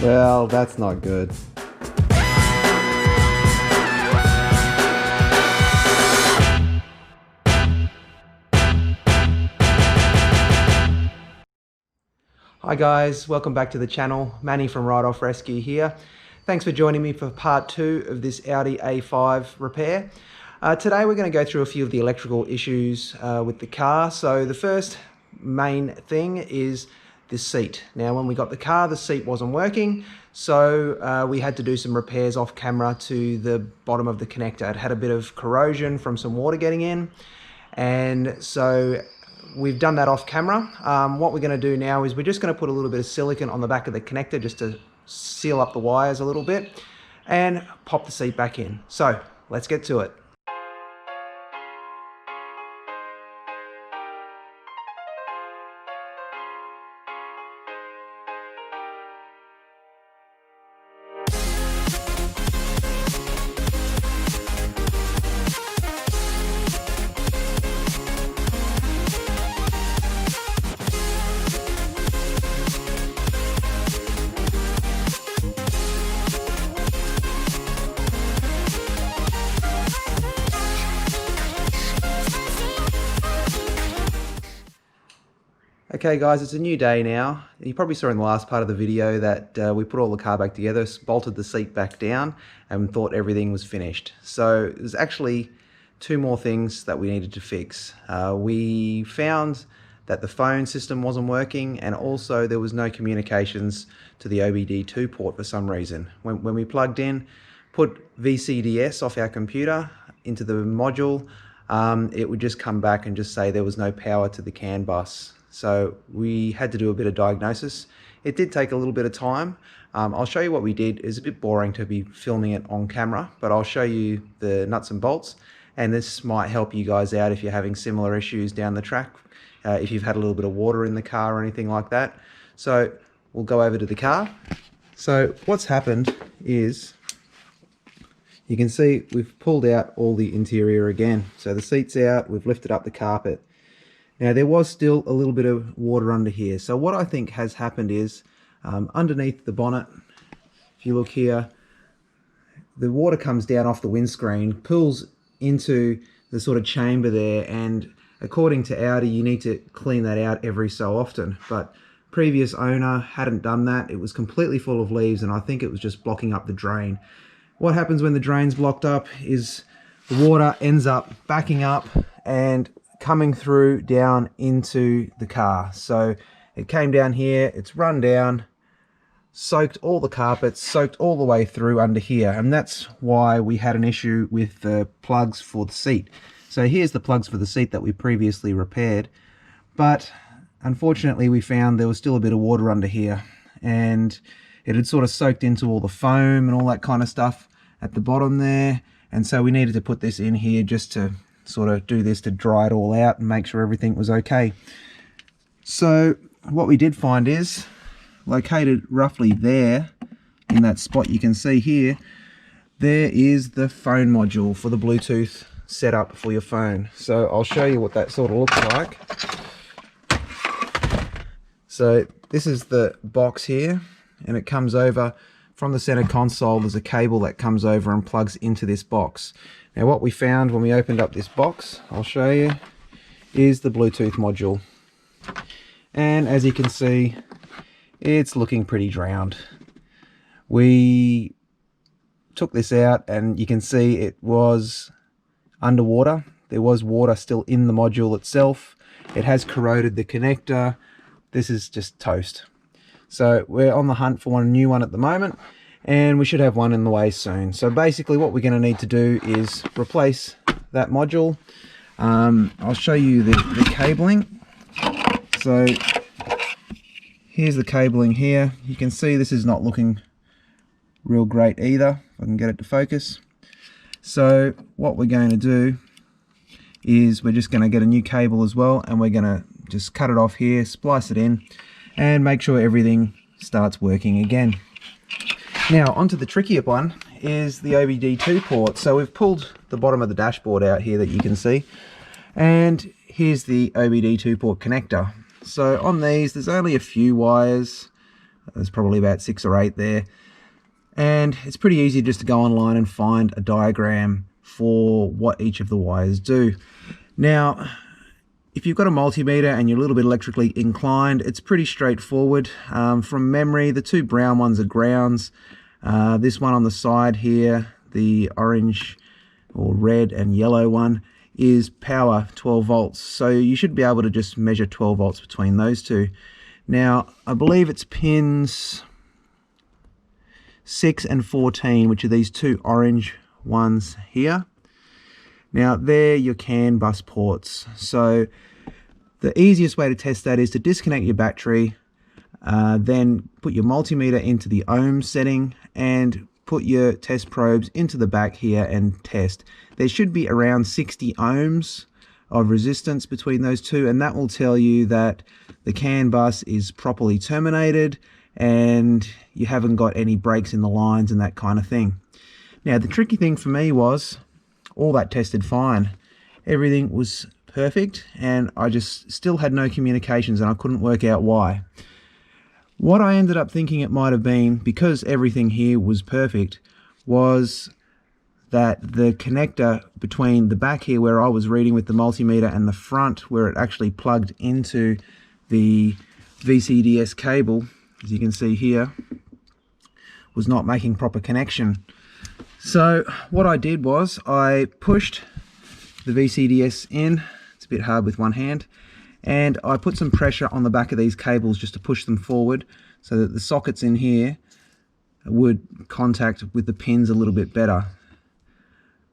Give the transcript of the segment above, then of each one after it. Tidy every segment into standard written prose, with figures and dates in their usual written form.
Well, that's not good. Hi guys, welcome back to the channel. Manny from Ride Off Rescue here. Thanks for joining me for part 2 of this Audi A5 repair. Today we're going to go through a few of the electrical issues with the car. So the first main thing is the seat. Now when we got the car, the seat wasn't working, so we had to do some repairs off camera to the bottom of the connector. It had a bit of corrosion from some water getting in, and so we've done that off camera. What we're going to do now is we're just going to put a little bit of silicone on the back of the connector just to seal up the wires a little bit and pop the seat back in. So let's get to it. Okay guys, it's a new day now. You probably saw in the last part of the video that we put all the car back together, bolted the seat back down and thought everything was finished. So there's actually two more things that we needed to fix. We found that the phone system wasn't working, and also there was no communications to the OBD2 port for some reason. When we plugged in, put VCDS off our computer into the module, it would just come back and just say there was no power to the CAN bus. So we had to do a bit of diagnosis. It did take a little bit of time. I'll show you what we did. It's a bit boring to be filming it on camera, but I'll show you the nuts and bolts, and this might help you guys out if you're having similar issues down the track, if you've had a little bit of water in the car or anything like that. So we'll go over to the car. So what's happened is, you can see we've pulled out all the interior again. So the seat's out, we've lifted up the carpet. Now there was still a little bit of water under here. So what I think has happened is, underneath the bonnet, if you look here, the water comes down off the windscreen, pulls into the sort of chamber there, and according to Audi, you need to clean that out every so often. But previous owner hadn't done that. It was completely full of leaves, and I think it was just blocking up the drain. What happens when the drain's blocked up is the water ends up backing up and coming through down into the car. So it came down here, it's run down, soaked all the carpets, soaked all the way through under here, and that's why we had an issue with the plugs for the seat. So here's the plugs for the seat that we previously repaired, but unfortunately we found there was still a bit of water under here, and it had sort of soaked into all the foam and all that kind of stuff at the bottom there, and so we needed to put this in here just to sort of do this to dry it all out and make sure everything was okay. So what we did find is, located roughly there in that spot you can see here, there is the phone module for the Bluetooth setup for your phone. So I'll show you what that sort of looks like. So this is the box here, and it comes over from the center console. There's a cable that comes over and plugs into this box. Now what we found when we opened up this box, I'll show you, is the Bluetooth module. And as you can see, it's looking pretty drowned. We took this out and you can see it was underwater. There was water still in the module itself. It has corroded the connector. This is just toast. So we're on the hunt for a new one at the moment, and we should have one in the way soon. So basically what we're going to need to do is replace that module. I'll show you the cabling. So here's the cabling here. You can see this is not looking real great either, if I can get it to focus. So what we're going to do is we're just going to get a new cable as well, and we're going to just cut it off here, splice it in, and make sure everything starts working again. Now onto the trickier one is the OBD2 port. So we've pulled the bottom of the dashboard out here that you can see, and here's the OBD2 port connector. So on these there's only a few wires, There's probably about 6 or 8 there. And it's pretty easy just to go online and find a diagram for what each of the wires do. Now, if you've got a multimeter and you're a little bit electrically inclined, it's pretty straightforward. From memory, the 2 brown ones are grounds. This one on the side here, the orange or red and yellow one, is power 12 volts. So you should be able to just measure 12 volts between those two. Now, I believe it's pins 6 and 14, which are these 2 orange ones here. Now, they're your CAN bus ports. So the easiest way to test that is to disconnect your battery, then put your multimeter into the ohm setting and put your test probes into the back here and test. There should be around 60 ohms of resistance between those two, and that will tell you that the CAN bus is properly terminated and you haven't got any breaks in the lines and that kind of thing. Now, the tricky thing for me was all that tested fine. Everything was perfect, and I just still had no communications, and I couldn't work out why. What I ended up thinking it might have been, because everything here was perfect, was that the connector between the back here where I was reading with the multimeter and the front where it actually plugged into the VCDS cable, as you can see here, was not making proper connection. So what I did was I pushed the VCDS in. It's a bit hard with one hand, and I put some pressure on the back of these cables just to push them forward so that the sockets in here would contact with the pins a little bit better.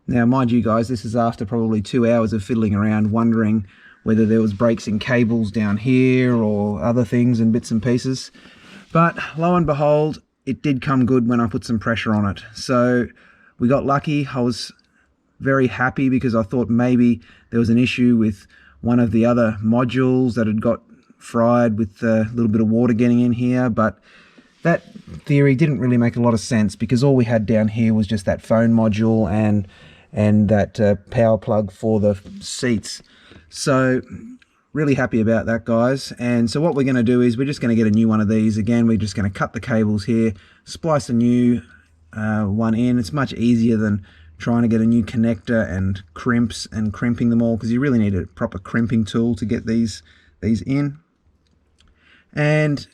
Now, mind you guys, this is after probably 2 hours of fiddling around wondering whether there was breaks in cables down here or other things and bits and pieces. But lo and behold, it did come good when I put some pressure on it. So we got lucky. I was very happy because I thought maybe there was an issue with one of the other modules that had got fried with a little bit of water getting in here, but that theory didn't really make a lot of sense because all we had down here was just that phone module and that power plug for the seats. So really happy about that, guys. And so what we're going to do is we're just going to get a new one of these. Again, we're just going to cut the cables here, splice a new one in. It's much easier than trying to get a new connector and crimps and crimping them all, because you really need a proper crimping tool to get these in. And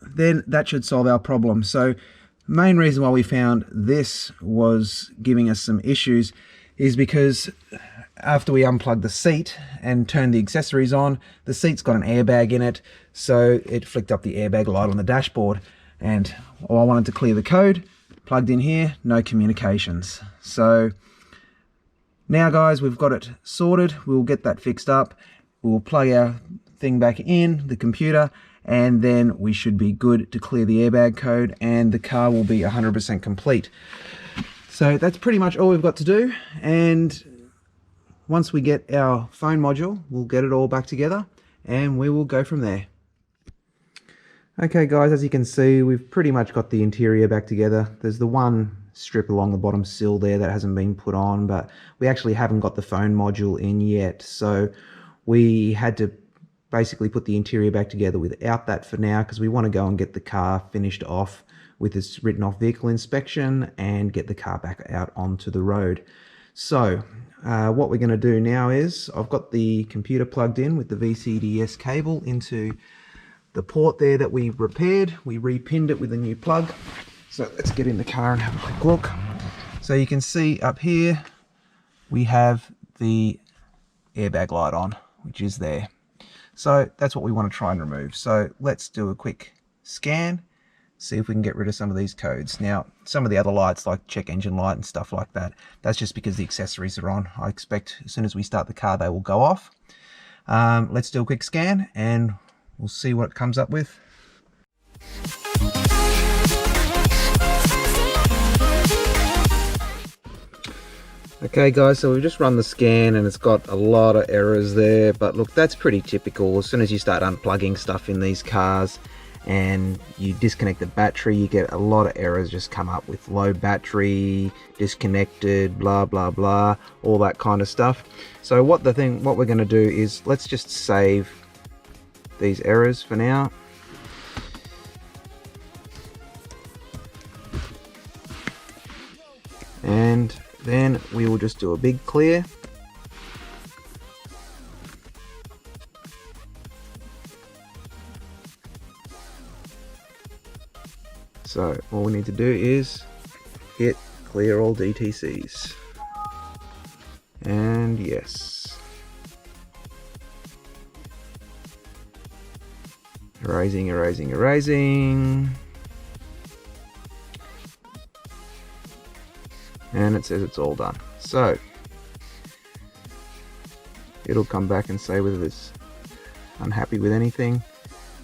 then that should solve our problem. So main reason why we found this was giving us some issues is because after we unplugged the seat and turned the accessories on, the seat's got an airbag in it, so it flicked up the airbag light on the dashboard. And I wanted to clear the code, plugged in here, no communications. So now, guys, we've got it sorted. We'll get that fixed up. We'll plug our thing back in, the computer, and then we should be good to clear the airbag code, and the car will be 100% complete. So that's pretty much all we've got to do, and once we get our phone module, we'll get it all back together and we will go from there. Okay guys, as you can see, we've pretty much got the interior back together. There's the one strip along the bottom sill there that hasn't been put on, but we actually haven't got the phone module in yet, so we had to basically put the interior back together without that for now, because we want to go and get the car finished off with its written off vehicle inspection and get the car back out onto the road. So what we're going to do now is, I've got the computer plugged in with the VCDS cable into the port there that we repaired. We repinned it with a new plug. So let's get in the car and have a quick look. So you can see up here we have the airbag light on, which is there. So that's what we want to try and remove. So let's do a quick scan, see if we can get rid of some of these codes. Now, some of the other lights like check engine light and stuff like that, that's just because the accessories are on. I expect as soon as we start the car they will go off. Let's do a quick scan and we'll see what it comes up with. Okay guys, so we've just run the scan and it's got a lot of errors there, but look, that's pretty typical. As soon as you start unplugging stuff in these cars and you disconnect the battery, you get a lot of errors just come up with low battery, disconnected, blah blah blah, all that kind of stuff. So what we're going to do is let's just save these errors for now. And then we will just do a big clear. So all we need to do is hit clear all DTCs. And yes. Erasing, erasing, erasing. And it says it's all done. So it'll come back and say whether it's unhappy with anything.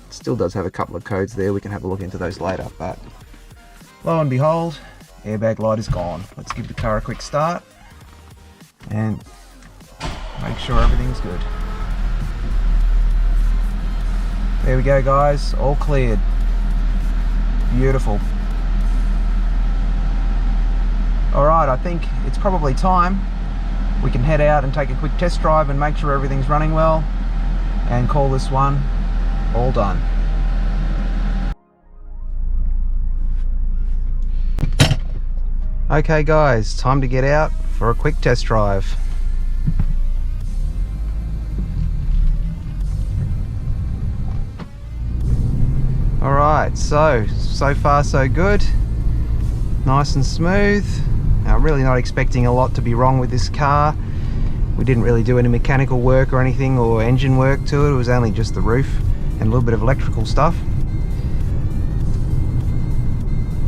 It still does have a couple of codes there. We can have a look into those later, but lo and behold, airbag light is gone. Let's give the car a quick start and make sure everything's good. There we go, guys, all cleared. Beautiful. Alright, I think it's probably time we can head out and take a quick test drive and make sure everything's running well and call this one all done. Okay guys, time to get out for a quick test drive. Alright, so far so good. Nice and smooth. I'm really not expecting a lot to be wrong with this car. We didn't really do any mechanical work or anything or engine work to it. It was only just the roof and a little bit of electrical stuff.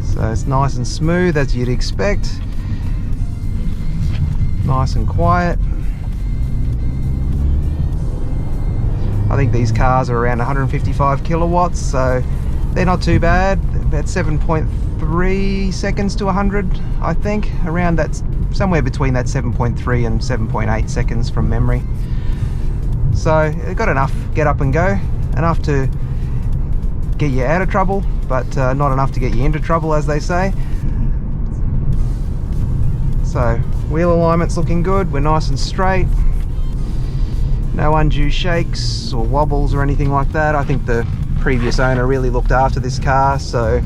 So it's nice and smooth as you'd expect. Nice and quiet. I think these cars are around 155 kilowatts, so they're not too bad. About 7.3 seconds to 100, I think. Around that, somewhere between that 7.3 and 7.8 seconds from memory. So they've got enough get up and go, enough to get you out of trouble, but not enough to get you into trouble, as they say. So wheel alignment's looking good. We're nice and straight. No undue shakes or wobbles or anything like that. I think the previous owner really looked after this car, so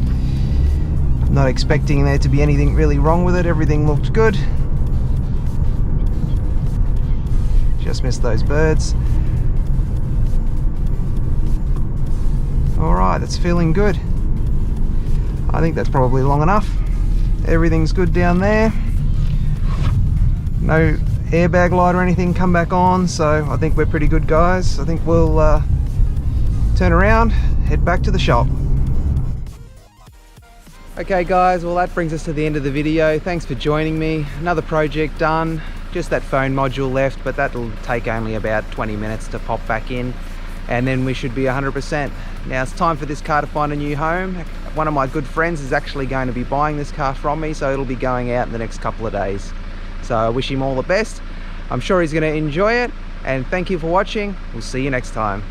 not expecting there to be anything really wrong with it. Everything looked good. Just missed those birds. Alright, that's feeling good. I think that's probably long enough. Everything's good down there. No airbag light or anything come back on, so I think we're pretty good, guys. I think we'll turn around, head back to the shop. Okay guys, well that brings us to the end of the video. Thanks for joining me. Another project done. Just that phone module left, but that'll take only about 20 minutes to pop back in, and then we should be 100%. Now it's time for this car to find a new home. One of my good friends is actually going to be buying this car from me, so it'll be going out in the next couple of days. So I wish him all the best. I'm sure he's going to enjoy it, and thank you for watching. We'll see you next time.